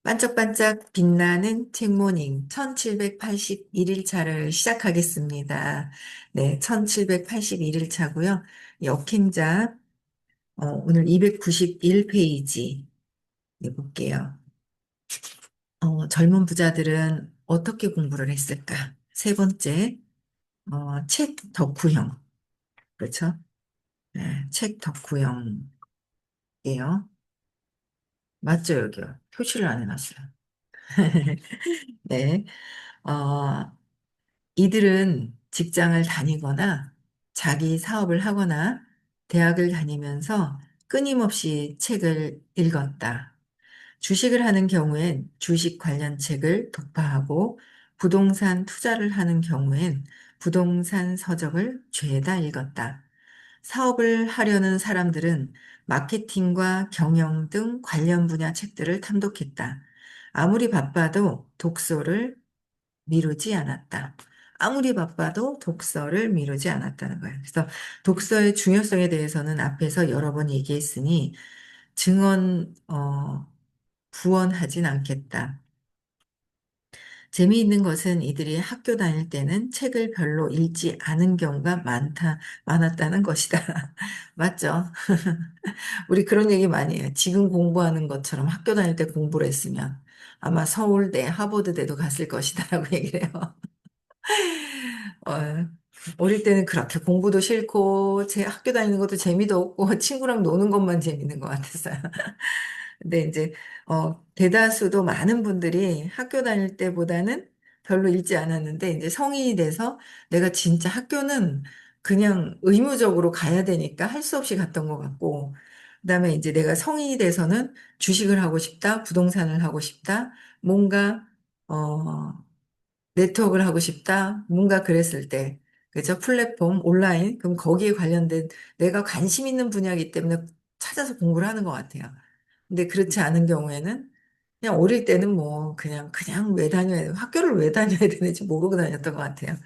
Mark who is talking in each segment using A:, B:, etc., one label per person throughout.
A: 반짝반짝 빛나는 책모닝 1781일 차를 시작하겠습니다. 네, 1781일 차고요. 역행자 오늘 291페이지 볼게요. 젊은 부자들은 어떻게 공부를 했을까? 세 번째, 책 덕후형. 그렇죠? 네, 책 덕후형이에요. 맞죠, 여기요. 표시를 안 해놨어요. 네. 어, 이들은 직장을 다니거나 자기 사업을 하거나 대학을 다니면서 끊임없이 책을 읽었다. 주식을 하는 경우엔 주식 관련 책을 독파하고 부동산 투자를 하는 경우엔 부동산 서적을 죄다 읽었다. 사업을 하려는 사람들은 마케팅과 경영 등 관련 분야 책들을 탐독했다. 아무리 바빠도 독서를 미루지 않았다. 아무리 바빠도 독서를 미루지 않았다는 거예요. 그래서 독서의 중요성에 대해서는 앞에서 여러 번 얘기했으니 부언하진 않겠다. 재미있는 것은 이들이 학교 다닐 때는 책을 별로 읽지 않은 경우가 많았다는 것이다. 맞죠? 우리 그런 얘기 많이 해요. 지금 공부하는 것처럼 학교 다닐 때 공부를 했으면 아마 서울대, 하버드대도 갔을 것이다라고 얘기를 해요. 어, 어릴 때는 그렇게 공부도 싫고, 제 학교 다니는 것도 재미도 없고, 친구랑 노는 것만 재밌는 것 같았어요. 근데 이제, 대다수도 많은 분들이 학교 다닐 때보다는 별로 읽지 않았는데, 이제 성인이 돼서 내가 진짜 학교는 그냥 의무적으로 가야 되니까 할 수 없이 갔던 것 같고, 그다음에 이제 내가 성인이 돼서는 주식을 하고 싶다, 부동산을 하고 싶다, 뭔가, 어, 네트워크를 하고 싶다. 뭔가 그랬을 때. 그죠? 플랫폼, 온라인. 그럼 거기에 관련된 내가 관심 있는 분야이기 때문에 찾아서 공부를 하는 것 같아요. 근데 그렇지 않은 경우에는 그냥 어릴 때는 뭐 그냥 왜 다녀야 돼? 학교를 왜 다녀야 되는지 모르고 다녔던 것 같아요.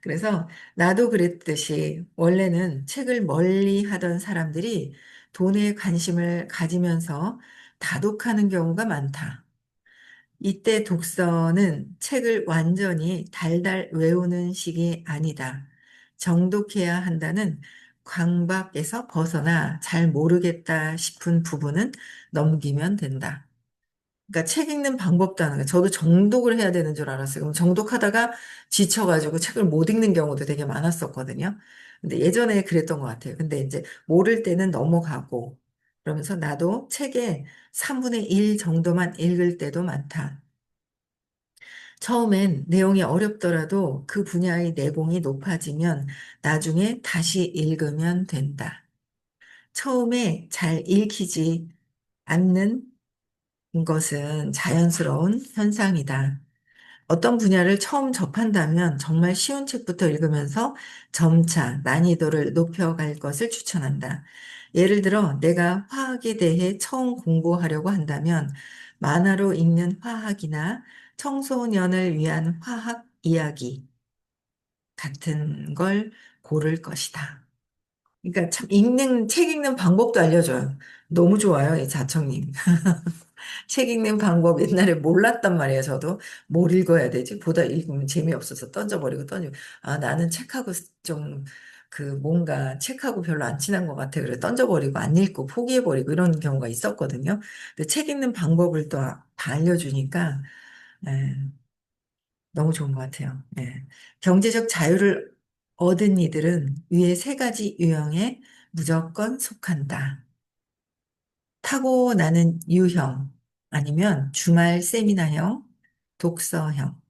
A: 그래서 나도 그랬듯이 원래는 책을 멀리 하던 사람들이 돈에 관심을 가지면서 다독하는 경우가 많다. 이때 독서는 책을 완전히 달달 외우는 식이 아니다. 정독해야 한다는 강박에서 벗어나 잘 모르겠다 싶은 부분은 넘기면 된다. 그러니까 책 읽는 방법도 하는 거예요. 저도 정독을 해야 되는 줄 알았어요. 그럼 정독하다가 지쳐가지고 책을 못 읽는 경우도 되게 많았었거든요. 근데 예전에 그랬던 것 같아요. 근데 이제 모를 때는 넘어가고 그러면서 나도 책의 3분의 1 정도만 읽을 때도 많다. 처음엔 내용이 어렵더라도 그 분야의 내공이 높아지면 나중에 다시 읽으면 된다. 처음에 잘 읽히지 않는 것은 자연스러운 현상이다. 어떤 분야를 처음 접한다면 정말 쉬운 책부터 읽으면서 점차 난이도를 높여갈 것을 추천한다. 예를 들어, 내가 화학에 대해 처음 공부하려고 한다면 만화로 읽는 화학이나 청소년을 위한 화학 이야기 같은 걸 고를 것이다. 그러니까 참 책 읽는 방법도 알려줘요. 너무 좋아요, 이 자청님. 책 읽는 방법 옛날에 몰랐단 말이에요, 저도. 뭘 읽어야 되지? 보다 읽으면 재미없어서 던져버리고. 아, 나는 책하고 좀, 뭔가 책하고 별로 안 친한 것 같아. 그래, 던져버리고 안 읽고 포기해버리고 이런 경우가 있었거든요. 근데 책 읽는 방법을 또 다 알려주니까, 예, 너무 좋은 것 같아요. 예. 경제적 자유를 얻은 이들은 위에 세 가지 유형에 무조건 속한다. 타고나는 유형, 아니면 주말 세미나형, 독서형.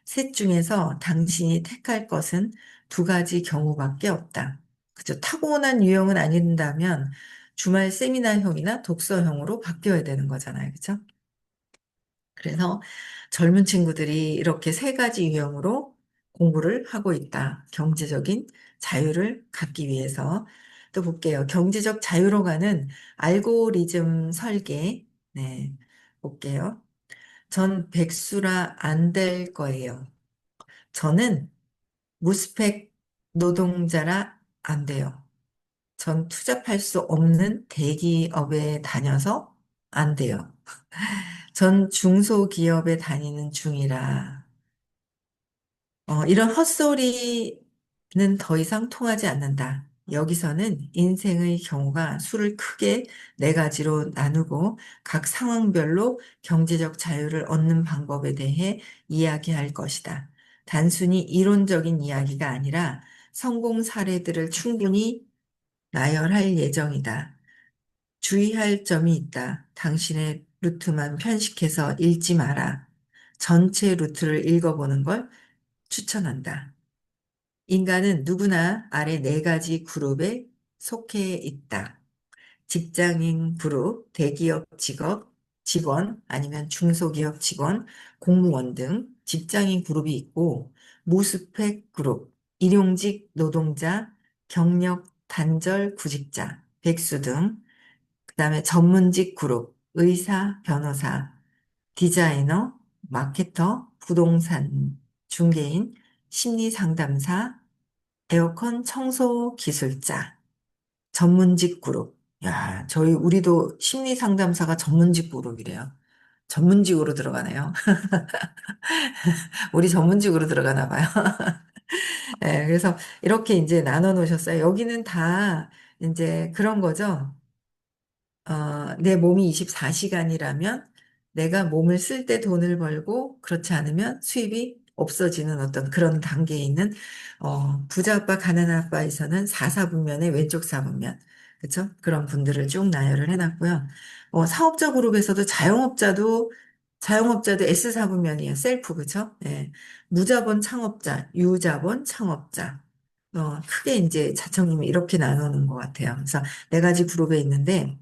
A: 셋 중에서 당신이 택할 것은 두 가지 경우밖에 없다. 그죠? 타고난 유형은 아닌다면 주말 세미나형이나 독서형으로 바뀌어야 되는 거잖아요. 그죠? 그래서 젊은 친구들이 이렇게 세 가지 유형으로 공부를 하고 있다. 경제적인 자유를 갖기 위해서. 또 볼게요. 경제적 자유로 가는 알고리즘 설계. 네, 볼게요. 전 백수라 안 될 거예요. 저는 무스펙 노동자라 안 돼요. 전 투잡할 수 없는 대기업에 다녀서 안 돼요. 전 중소기업에 다니는 중이라, 이런 헛소리는 더 이상 통하지 않는다. 여기서는 인생의 경우가 수를 크게 네 가지로 나누고 각 상황별로 경제적 자유를 얻는 방법에 대해 이야기할 것이다. 단순히 이론적인 이야기가 아니라 성공 사례들을 충분히 나열할 예정이다. 주의할 점이 있다. 당신의 루트만 편식해서 읽지 마라. 전체 루트를 읽어보는 걸 추천한다. 인간은 누구나 아래 네 가지 그룹에 속해 있다. 직장인 그룹, 대기업 직원, 아니면 중소기업 직원, 공무원 등 직장인 그룹이 있고, 무스펙 그룹, 일용직 노동자, 경력 단절 구직자, 백수 등, 그 다음에 전문직 그룹, 의사, 변호사, 디자이너, 마케터, 부동산 중개인, 심리 상담사, 에어컨 청소 기술자, 전문직 그룹. 야, 우리도 심리 상담사가 전문직 그룹이래요. 전문직으로 들어가네요. 우리 전문직으로 들어가나 봐요. 네, 그래서 이렇게 이제 나눠 놓으셨어요. 여기는 다 이제 그런 거죠. 내 몸이 24시간이라면 내가 몸을 쓸 때 돈을 벌고 그렇지 않으면 수입이 없어지는 어떤 그런 단계에 있는 부자 아빠, 가난한 아빠에서는 4사분면의 왼쪽 4분면 그렇죠? 그런 분들을 쭉 나열을 해놨고요. 사업자 그룹에서도 자영업자도 S4분면이에요. 셀프 그렇죠? 예. 무자본 창업자, 유자본 창업자. 크게 이제 자청님이 이렇게 나누는 것 같아요. 그래서 네 가지 그룹에 있는데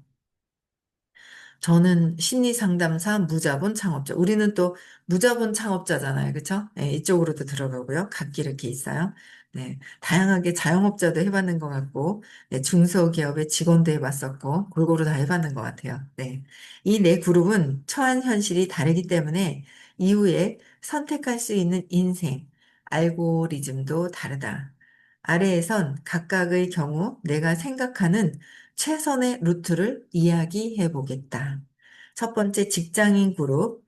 A: 저는 심리 상담사, 무자본 창업자. 우리는 또 무자본 창업자잖아요. 그렇죠? 네, 이쪽으로도 들어가고요. 각기 이렇게 있어요. 네, 다양하게 자영업자도 해봤는 것 같고, 네, 중소기업의 직원도 해봤었고, 골고루 다 해봤는 것 같아요. 네, 이 네 그룹은 처한 현실이 다르기 때문에 이후에 선택할 수 있는 인생, 알고리즘도 다르다. 아래에선 각각의 경우 내가 생각하는 최선의 루트를 이야기해 보겠다. 첫 번째 직장인 그룹,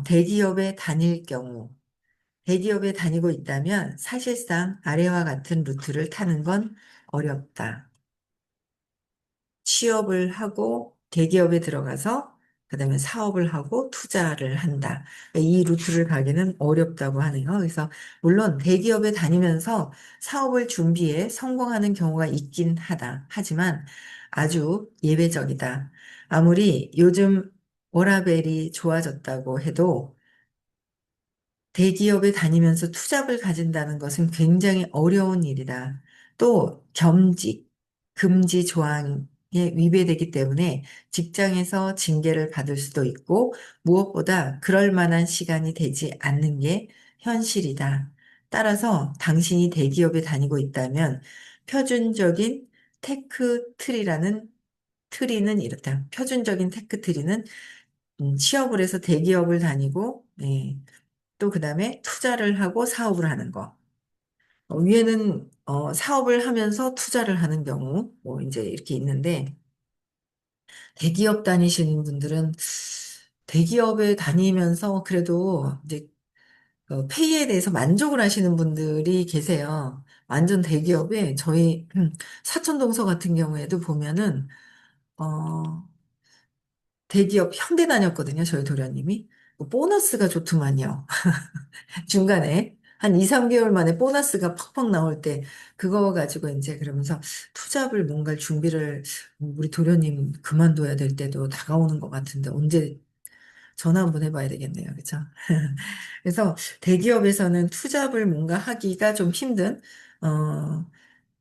A: 대기업에 다닐 경우, 대기업에 다니고 있다면 사실상 아래와 같은 루트를 타는 건 어렵다. 취업을 하고 대기업에 들어가서 그다음에 사업을 하고 투자를 한다. 이 루트를 가기는 어렵다고 하네요. 그래서 물론 대기업에 다니면서 사업을 준비해 성공하는 경우가 있긴 하다. 하지만 아주 예외적이다. 아무리 요즘 워라밸이 좋아졌다고 해도 대기업에 다니면서 투잡을 가진다는 것은 굉장히 어려운 일이다. 또 겸직, 금지 조항에 위배되기 때문에 직장에서 징계를 받을 수도 있고 무엇보다 그럴 만한 시간이 되지 않는 게 현실이다. 따라서 당신이 대기업에 다니고 있다면 표준적인 테크 트리는 이렇다. 표준적인 테크 트리는 취업을 해서 대기업을 다니고 또 그다음에 투자를 하고 사업을 하는 거. 위에는 사업을 하면서 투자를 하는 경우 뭐 이제 이렇게 있는데 대기업 다니시는 분들은 대기업에 다니면서 그래도 이제 페이에 대해서 만족을 하시는 분들이 계세요. 완전 대기업에 저희 사촌동서 같은 경우에도 보면은 어 대기업 현대 다녔거든요. 저희 도련님이. 보너스가 좋더만요. 중간에 한 2, 3개월 만에 보너스가 팍팍 나올 때 그거 가지고 이제 그러면서 투잡을 뭔가 준비를 우리 도련님 그만둬야 될 때도 다가오는 것 같은데 언제 전화 한번 해봐야 되겠네요. 그렇죠? 그래서 대기업에서는 투잡을 뭔가 하기가 좀 힘든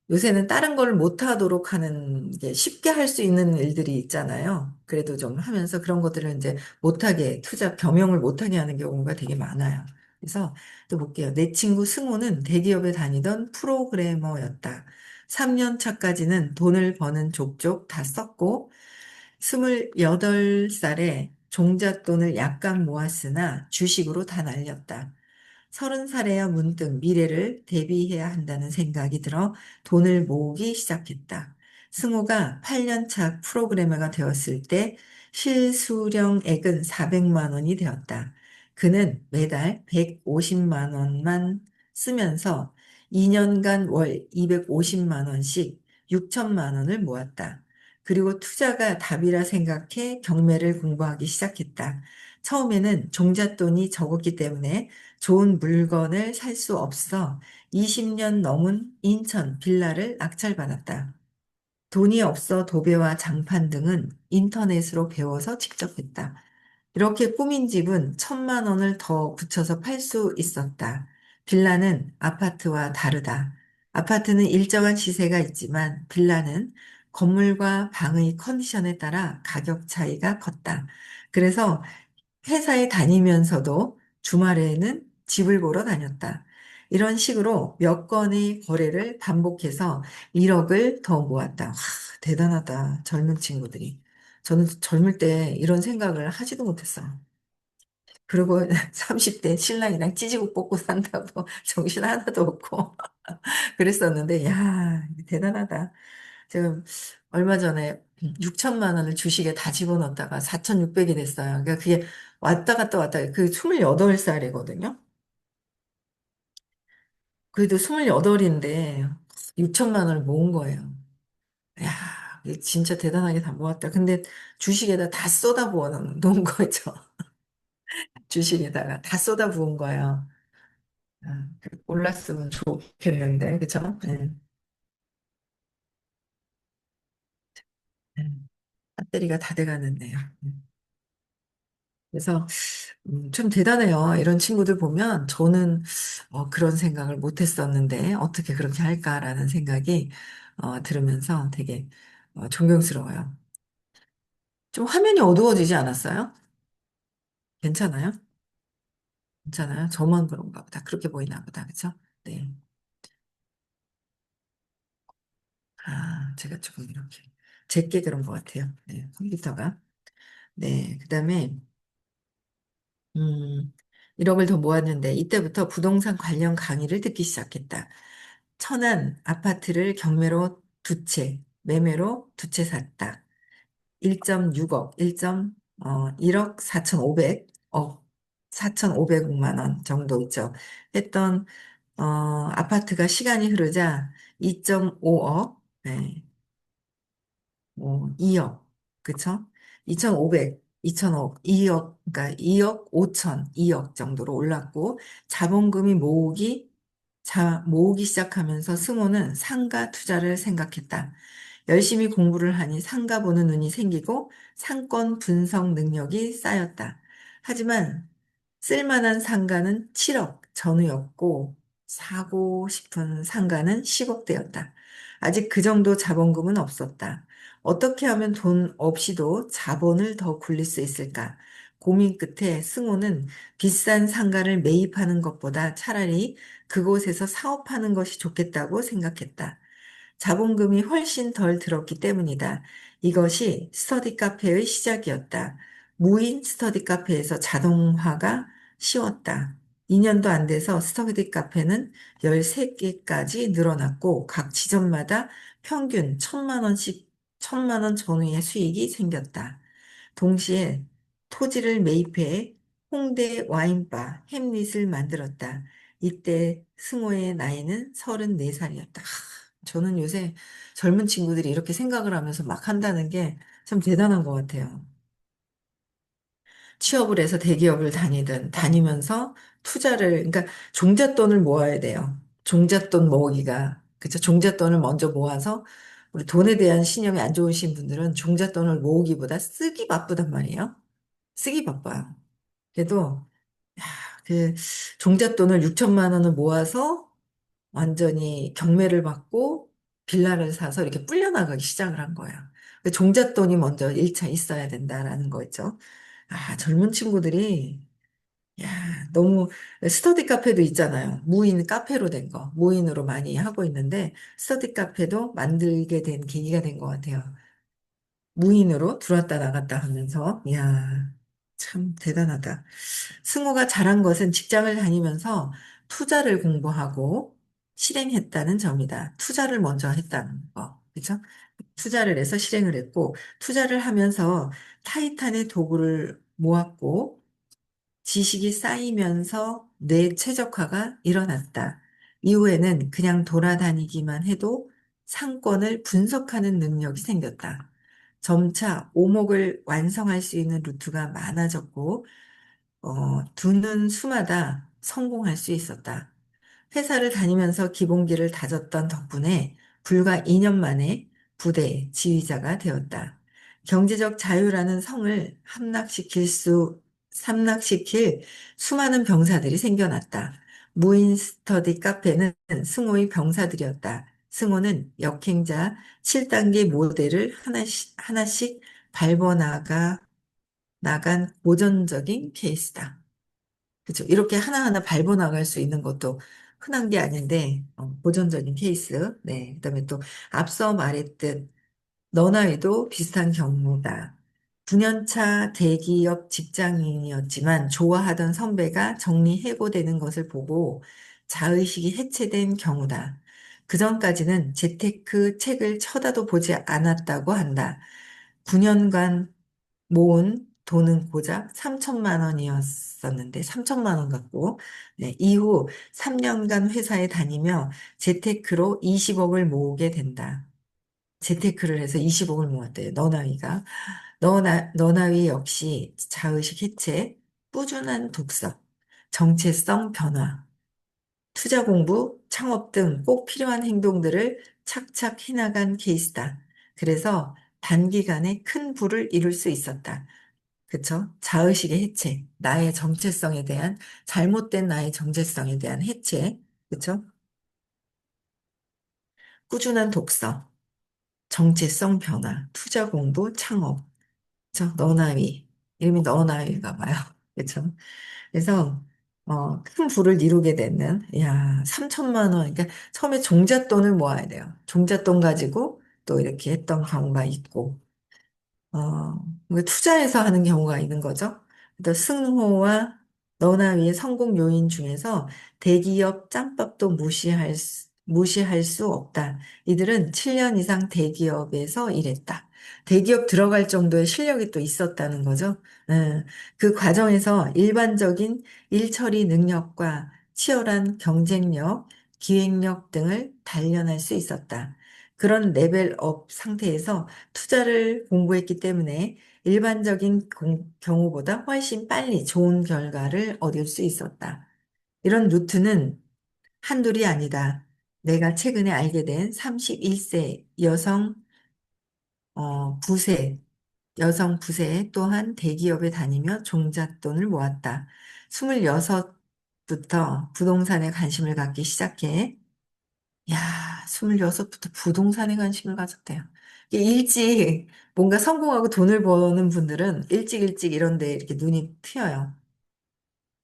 A: 요새는 다른 걸 못하도록 하는 게 쉽게 할 수 있는 일들이 있잖아요. 그래도 좀 하면서 그런 것들을 이제 못하게, 투자 겸용을 못하게 하는 경우가 되게 많아요. 그래서 또 볼게요. 내 친구 승호는 대기업에 다니던 프로그래머였다. 3년 차까지는 돈을 버는 족족 다 썼고, 28살에 종잣돈을 약간 모았으나 주식으로 다 날렸다. 30살에야 문득 미래를 대비해야 한다는 생각이 들어 돈을 모으기 시작했다. 승우가 8년 차 프로그래머가 되었을 때 실수령액은 400만 원이 되었다. 그는 매달 150만 원만 쓰면서 2년간 월 250만 원씩 6천만 원을 모았다. 그리고 투자가 답이라 생각해 경매를 공부하기 시작했다. 처음에는 종잣돈이 적었기 때문에 좋은 물건을 살 수 없어 20년 넘은 인천 빌라를 낙찰받았다. 돈이 없어 도배와 장판 등은 인터넷으로 배워서 직접 했다. 이렇게 꾸민 집은 1,000만 원을 더 붙여서 팔 수 있었다. 빌라는 아파트와 다르다. 아파트는 일정한 시세가 있지만 빌라는 건물과 방의 컨디션에 따라 가격 차이가 컸다. 그래서 회사에 다니면서도 주말에는 집을 보러 다녔다. 이런 식으로 몇 건의 거래를 반복해서 1억을 더 모았다. 와, 대단하다. 젊은 친구들이. 저는 젊을 때 이런 생각을 하지도 못했어요. 그리고 30대 신랑이랑 찌지고 뽑고 산다고 정신 하나도 없고 그랬었는데, 야, 대단하다. 지금 얼마 전에 6천만 원을 주식에 다 집어넣었다가 4,600이 됐어요. 그러니까 그게 왔다 갔다 왔다, 그 28살이거든요. 그래도 28인데 6천만 원을 모은 거예요. 야, 이게 진짜 대단하게 다 모았다. 근데 주식에다 다 쏟아부어 놓은 거죠. 주식에다가 다 쏟아부은 거예요. 아, 올랐으면 좋겠는데, 그쵸? 네. 네. 배터리가 다 돼가는데요. 그래서 좀 대단해요. 이런 친구들 보면 저는 그런 생각을 못 했었는데 어떻게 그렇게 할까라는 생각이 들으면서 되게 존경스러워요. 좀 화면이 어두워지지 않았어요? 괜찮아요? 괜찮아요? 저만 그런가 보다. 그렇게 보이나 보다. 그쵸? 네. 아, 제가 조금 이렇게 제게 그런 것 같아요. 네, 컴퓨터가. 네, 그다음에 1억을 더 모았는데 이때부터 부동산 관련 강의를 듣기 시작했다. 천안 아파트를 경매로 2채, 매매로 2채 샀다. 1.6억, 1억 4,500억, 4,500만 원 정도 있죠. 했던 아파트가 시간이 흐르자 2.5억, 네, 뭐 2억, 그쵸? 2,500, 2,000억, 2억, 그러니까 2억 5천, 2억 정도로 올랐고 자본금이 모으기 시작하면서 승호는 상가 투자를 생각했다. 열심히 공부를 하니 상가 보는 눈이 생기고 상권 분석 능력이 쌓였다. 하지만 쓸만한 상가는 7억 전후였고 사고 싶은 상가는 10억대였다. 아직 그 정도 자본금은 없었다. 어떻게 하면 돈 없이도 자본을 더 굴릴 수 있을까? 고민 끝에 승호는 비싼 상가를 매입하는 것보다 차라리 그곳에서 사업하는 것이 좋겠다고 생각했다. 자본금이 훨씬 덜 들었기 때문이다. 이것이 스터디 카페의 시작이었다. 무인 스터디 카페에서 자동화가 쉬웠다. 2년도 안 돼서 스터디 카페는 13개까지 늘어났고 각 지점마다 평균 1,000만 원씩, 1,000만 원 전후의 수익이 생겼다. 동시에 토지를 매입해 홍대 와인바 햄릿을 만들었다. 이때 승호의 나이는 34살이었다. 저는 요새 젊은 친구들이 이렇게 생각을 하면서 막 한다는 게 참 대단한 것 같아요. 취업을 해서 대기업을 다니면서 투자를, 그러니까 종잣돈을 모아야 돼요. 종잣돈 모으기가. 그쵸? 종잣돈을 먼저 모아서 우리 돈에 대한 신념이 안 좋으신 분들은 종잣돈을 모으기보다 쓰기 바쁘단 말이에요. 쓰기 바빠요. 그래도, 야, 그 종잣돈을 6천만 원을 모아서 완전히 경매를 받고 빌라를 사서 이렇게 불려나가기 시작을 한 거예요. 그 종잣돈이 먼저 1차 있어야 된다라는 거죠. 아, 젊은 친구들이, 야, 너무, 스터디 카페도 있잖아요. 무인 카페로 된 거. 무인으로 많이 하고 있는데, 스터디 카페도 만들게 된 계기가 된 것 같아요. 무인으로 들어왔다 나갔다 하면서, 이야, 참 대단하다. 승호가 잘한 것은 직장을 다니면서 투자를 공부하고 실행했다는 점이다. 투자를 먼저 했다는 거. 그죠? 투자를 해서 실행을 했고, 투자를 하면서 타이탄의 도구를 모았고, 지식이 쌓이면서 뇌 최적화가 일어났다. 이후에는 그냥 돌아다니기만 해도 상권을 분석하는 능력이 생겼다. 점차 오목을 완성할 수 있는 루트가 많아졌고, 두는 수마다 성공할 수 있었다. 회사를 다니면서 기본기를 다졌던 덕분에 불과 2년 만에 부대 지휘자가 되었다. 경제적 자유라는 성을 함락시킬 수많은 병사들이 생겨났다. 무인 스터디 카페는 승호의 병사들이었다. 승호는 역행자 7단계 모델을 하나씩 나간 고전적인 케이스다. 그렇죠. 이렇게 하나하나 밟아 나갈 수 있는 것도 흔한 게 아닌데, 고전적인 케이스. 네. 그다음에 또 앞서 말했듯 너나이도 비슷한 경우다. 9년차 대기업 직장인이었지만 좋아하던 선배가 정리해고되는 것을 보고 자의식이 해체된 경우다. 그전까지는 재테크 책을 쳐다도 보지 않았다고 한다. 9년간 모은 돈은 고작 3천만 원이었었는데, 3천만 원 갖고, 네, 이후 3년간 회사에 다니며 재테크로 20억을 모으게 된다. 재테크를 해서 20억을 모았대요. 너나위가. 너나위 역시 자의식 해체, 꾸준한 독서, 정체성 변화, 투자 공부, 창업 등 꼭 필요한 행동들을 착착 해나간 케이스다. 그래서 단기간에 큰 부를 이룰 수 있었다. 그쵸? 자의식의 해체, 잘못된 나의 정체성에 대한 해체, 그쵸? 꾸준한 독서, 정체성 변화, 투자 공부, 창업, 그쵸? 너나위. 이름이 너나위가 봐요. 그쵸? 그래서, 큰 부를 이루게 되는, 야, 3천만 원. 그러니까 처음에 종잣돈을 모아야 돼요. 종잣돈 가지고 또 이렇게 했던 경우가 있고, 투자해서 하는 경우가 있는 거죠. 또 승호와 너나 위의 성공 요인 중에서 대기업 짬밥도 무시할 수 없다. 이들은 7년 이상 대기업에서 일했다. 대기업 들어갈 정도의 실력이 또 있었다는 거죠. 그 과정에서 일반적인 일 처리 능력과 치열한 경쟁력, 기획력 등을 단련할 수 있었다. 그런 레벨업 상태에서 투자를 공부했기 때문에 일반적인 경우보다 훨씬 빨리 좋은 결과를 얻을 수 있었다. 이런 루트는 한둘이 아니다. 내가 최근에 알게 된 31세 부세, 여성 부세 또한 대기업에 다니며 종잣돈을 모았다. 26부터 부동산에 관심을 갖기 시작해 야, 26부터 부동산에 관심을 가졌대요. 이게 일찍 뭔가 성공하고 돈을 버는 분들은 일찍 일찍 이런 데 이렇게 눈이 트여요.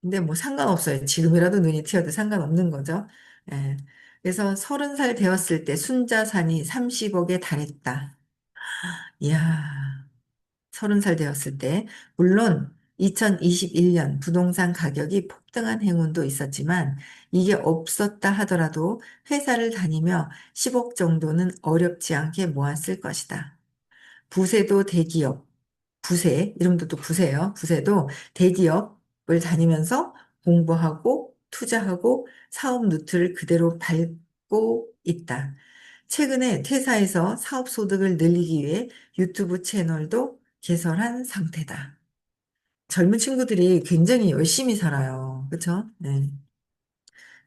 A: 근데 뭐 상관없어요. 지금이라도 눈이 트여도 상관없는 거죠. 예. 그래서 30살 되었을 때 순자산이 30억에 달했다. 이야. 30살 되었을 때, 물론 2021년 부동산 가격이 폭등한 행운도 있었지만, 이게 없었다 하더라도 회사를 다니며 10억 정도는 어렵지 않게 모았을 것이다. 부세도 대기업, 이름도 또 부세요. 부세도 대기업을 다니면서 공부하고 투자하고 사업 루트를 그대로 밟고 있다. 최근에 퇴사해서 사업 소득을 늘리기 위해 유튜브 채널도 개설한 상태다. 젊은 친구들이 굉장히 열심히 살아요. 그쵸? 네.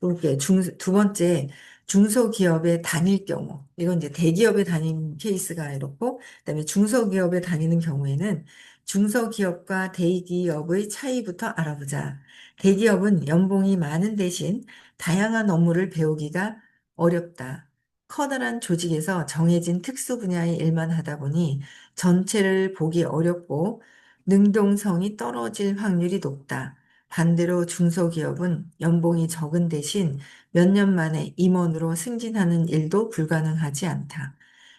A: 이렇게 두 번째, 중소기업에 다닐 경우. 이건 이제 대기업에 다니는 케이스가 이렇고, 그다음에 중소기업에 다니는 경우에는 중소기업과 대기업의 차이부터 알아보자. 대기업은 연봉이 많은 대신 다양한 업무를 배우기가 어렵다. 커다란 조직에서 정해진 특수 분야의 일만 하다 보니 전체를 보기 어렵고 능동성이 떨어질 확률이 높다. 반대로 중소기업은 연봉이 적은 대신 몇 년 만에 임원으로 승진하는 일도 불가능하지 않다.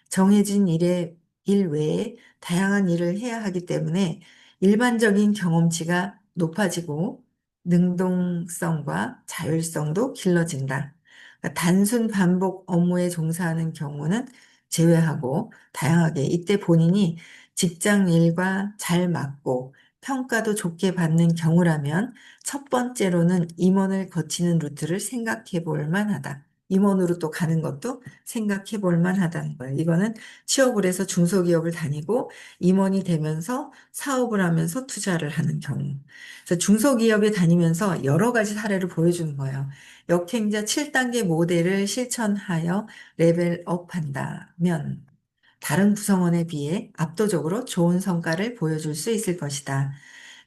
A: 정해진 일 외에 다양한 일을 해야 하기 때문에 일반적인 경험치가 높아지고 능동성과 자율성도 길러진다. 그러니까 단순 반복 업무에 종사하는 경우는 제외하고 다양하게 이때 본인이 직장 일과 잘 맞고 평가도 좋게 받는 경우라면 첫 번째로는 임원을 거치는 루트를 생각해 볼 만하다. 임원으로 또 가는 것도 생각해 볼 만하다는 거예요. 이거는 취업을 해서 중소기업을 다니고 임원이 되면서 사업을 하면서 투자를 하는 경우. 그래서 중소기업에 다니면서 여러 가지 사례를 보여주는 거예요. 역행자 7단계 모델을 실천하여 레벨업 한다면 다른 구성원에 비해 압도적으로 좋은 성과를 보여줄 수 있을 것이다.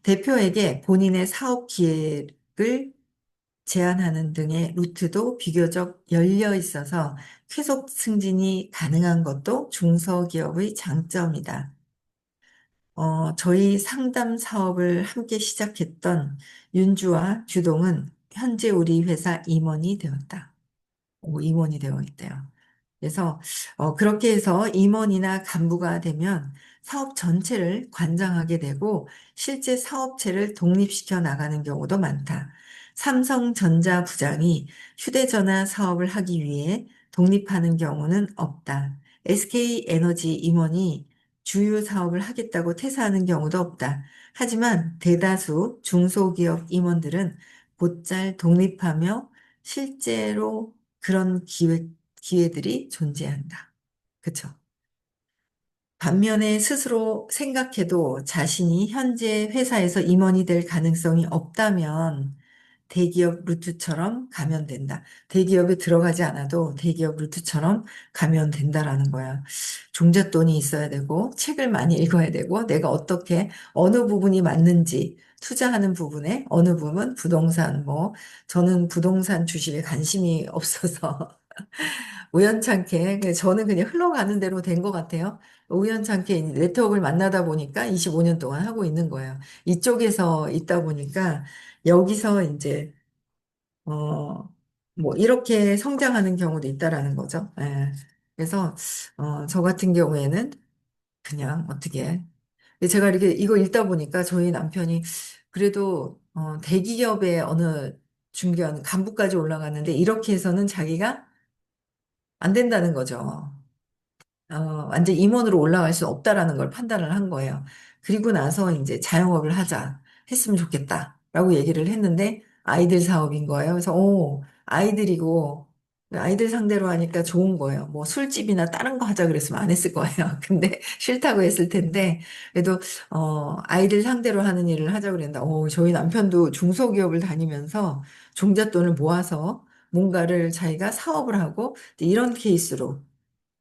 A: 대표에게 본인의 사업 기획을 제안하는 등의 루트도 비교적 열려 있어서 계속 승진이 가능한 것도 중소기업의 장점이다. 저희 상담 사업을 함께 시작했던 윤주와 주동은 현재 우리 회사 임원이 되었다. 임원이 되어 있대요. 그래서 그렇게 해서 임원이나 간부가 되면 사업 전체를 관장하게 되고 실제 사업체를 독립시켜 나가는 경우도 많다. 삼성전자 부장이 휴대전화 사업을 하기 위해 독립하는 경우는 없다. SK에너지 임원이 주요 사업을 하겠다고 퇴사하는 경우도 없다. 하지만 대다수 중소기업 임원들은 곧잘 독립하며 실제로 그런 기회들이 존재한다. 그쵸? 반면에 스스로 생각해도 자신이 현재 회사에서 임원이 될 가능성이 없다면 대기업 루트처럼 가면 된다. 대기업에 들어가지 않아도 대기업 루트처럼 가면 된다라는 거야. 종잣돈이 있어야 되고, 책을 많이 읽어야 되고, 내가 어떻게, 어느 부분이 맞는지, 투자하는 부분에, 어느 부분, 부동산, 뭐, 저는 부동산 주식에 관심이 없어서, 우연찮게, 저는 그냥 흘러가는 대로 된 것 같아요. 우연찮게 네트워크를 만나다 보니까 25년 동안 하고 있는 거예요. 이쪽에서 있다 보니까 여기서 이제, 어, 뭐, 이렇게 성장하는 경우도 있다라는 거죠. 예. 그래서, 저 같은 경우에는 그냥 어떻게, 제가 이렇게 이거 읽다 보니까 저희 남편이 그래도, 대기업의 어느 중견 간부까지 올라갔는데 이렇게 해서는 자기가 안 된다는 거죠. 완전 임원으로 올라갈 수 없다라는 걸 판단을 한 거예요. 그리고 나서 이제 자영업을 하자 했으면 좋겠다라고 얘기를 했는데 아이들 사업인 거예요. 그래서 아이들이고 아이들 상대로 하니까 좋은 거예요. 뭐 술집이나 다른 거 하자 그랬으면 안 했을 거예요. 근데 싫다고 했을 텐데 그래도 아이들 상대로 하는 일을 하자 그랬는데 저희 남편도 중소기업을 다니면서 종잣돈을 모아서 뭔가를 자기가 사업을 하고 이런 케이스로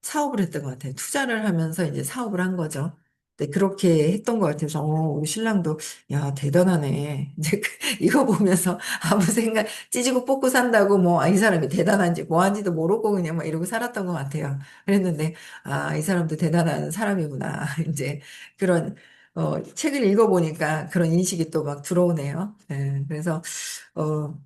A: 사업을 했던 것 같아요. 투자를 하면서 이제 사업을 한 거죠. 근데 그렇게 했던 것 같아서, 우리 신랑도, 야, 대단하네. 이제 이거 보면서 아무 생각, 찌지고 뽑고 산다고 뭐, 이 사람이 대단한지 뭐 한지도 모르고 그냥 막 이러고 살았던 것 같아요. 그랬는데, 이 사람도 대단한 사람이구나. 이제 그런, 책을 읽어보니까 그런 인식이 또 막 들어오네요. 그래서, 어,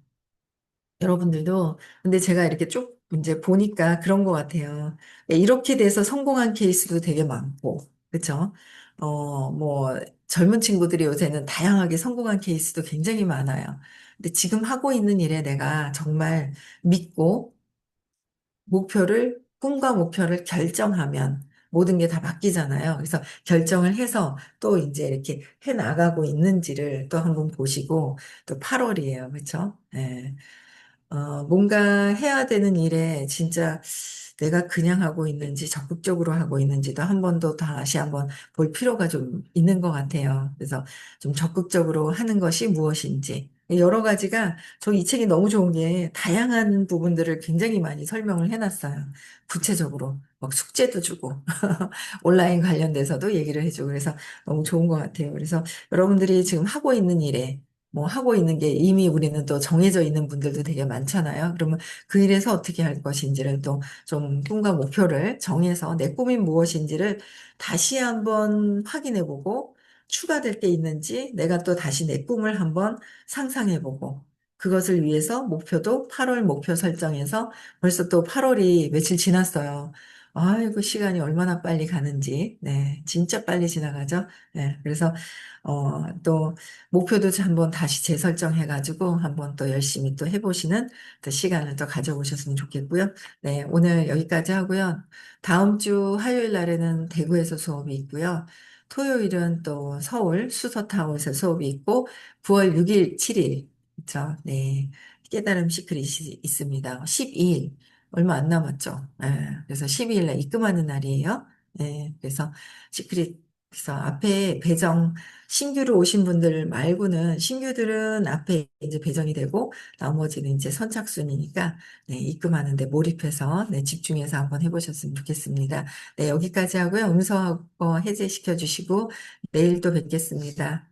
A: 여러분들도 근데 제가 이렇게 쭉 이제 보니까 그런 것 같아요. 이렇게 돼서 성공한 케이스도 되게 많고, 그렇죠? 뭐 젊은 친구들이 요새는 다양하게 성공한 케이스도 굉장히 많아요. 근데 지금 하고 있는 일에 내가 정말 믿고 꿈과 목표를 결정하면 모든 게 다 바뀌잖아요. 그래서 결정을 해서 또 이제 이렇게 해 나가고 있는지를 또 한번 보시고 또 8월이에요. 그렇죠? 뭔가 해야 되는 일에 진짜 내가 그냥 하고 있는지 적극적으로 하고 있는지도 한 번 더 다시 한번 볼 필요가 좀 있는 것 같아요. 그래서 좀 적극적으로 하는 것이 무엇인지. 여러 가지가 저 이 책이 너무 좋은 게 다양한 부분들을 굉장히 많이 설명을 해놨어요. 구체적으로. 막 숙제도 주고 온라인 관련돼서도 얘기를 해주고 그래서 너무 좋은 것 같아요. 그래서 여러분들이 지금 하고 있는 일에 뭐 하고 있는 게 이미 우리는 또 정해져 있는 분들도 되게 많잖아요. 그러면 그 일에서 어떻게 할 것인지를 또 좀 꿈과 목표를 정해서 내 꿈이 무엇인지를 다시 한번 확인해 보고 추가될 게 있는지 내가 또 다시 내 꿈을 한번 상상해 보고 그것을 위해서 목표도 8월 목표 설정해서 벌써 또 8월이 며칠 지났어요. 아이고, 시간이 얼마나 빨리 가는지. 네, 진짜 빨리 지나가죠. 네, 그래서, 또, 목표도 한번 다시 재설정해가지고, 한번 또 열심히 또 해보시는 또 시간을 또 가져보셨으면 좋겠고요. 네, 오늘 여기까지 하고요. 다음 주 화요일 날에는 대구에서 수업이 있고요. 토요일은 또 서울 수서타운에서 수업이 있고, 9월 6일, 7일, 그쵸? 네, 깨달음 시크릿이 있습니다. 12일. 얼마 안 남았죠. 예, 그래서 12일 날 입금하는 날이에요. 예, 그래서 시크릿, 그래서 앞에 배정, 신규로 오신 분들 말고는, 신규들은 앞에 이제 배정이 되고, 나머지는 이제 선착순이니까, 네, 입금하는데 몰입해서, 네, 집중해서 한번 해보셨으면 좋겠습니다. 네, 여기까지 하고요. 음성 해제시켜 주시고, 내일 또 뵙겠습니다.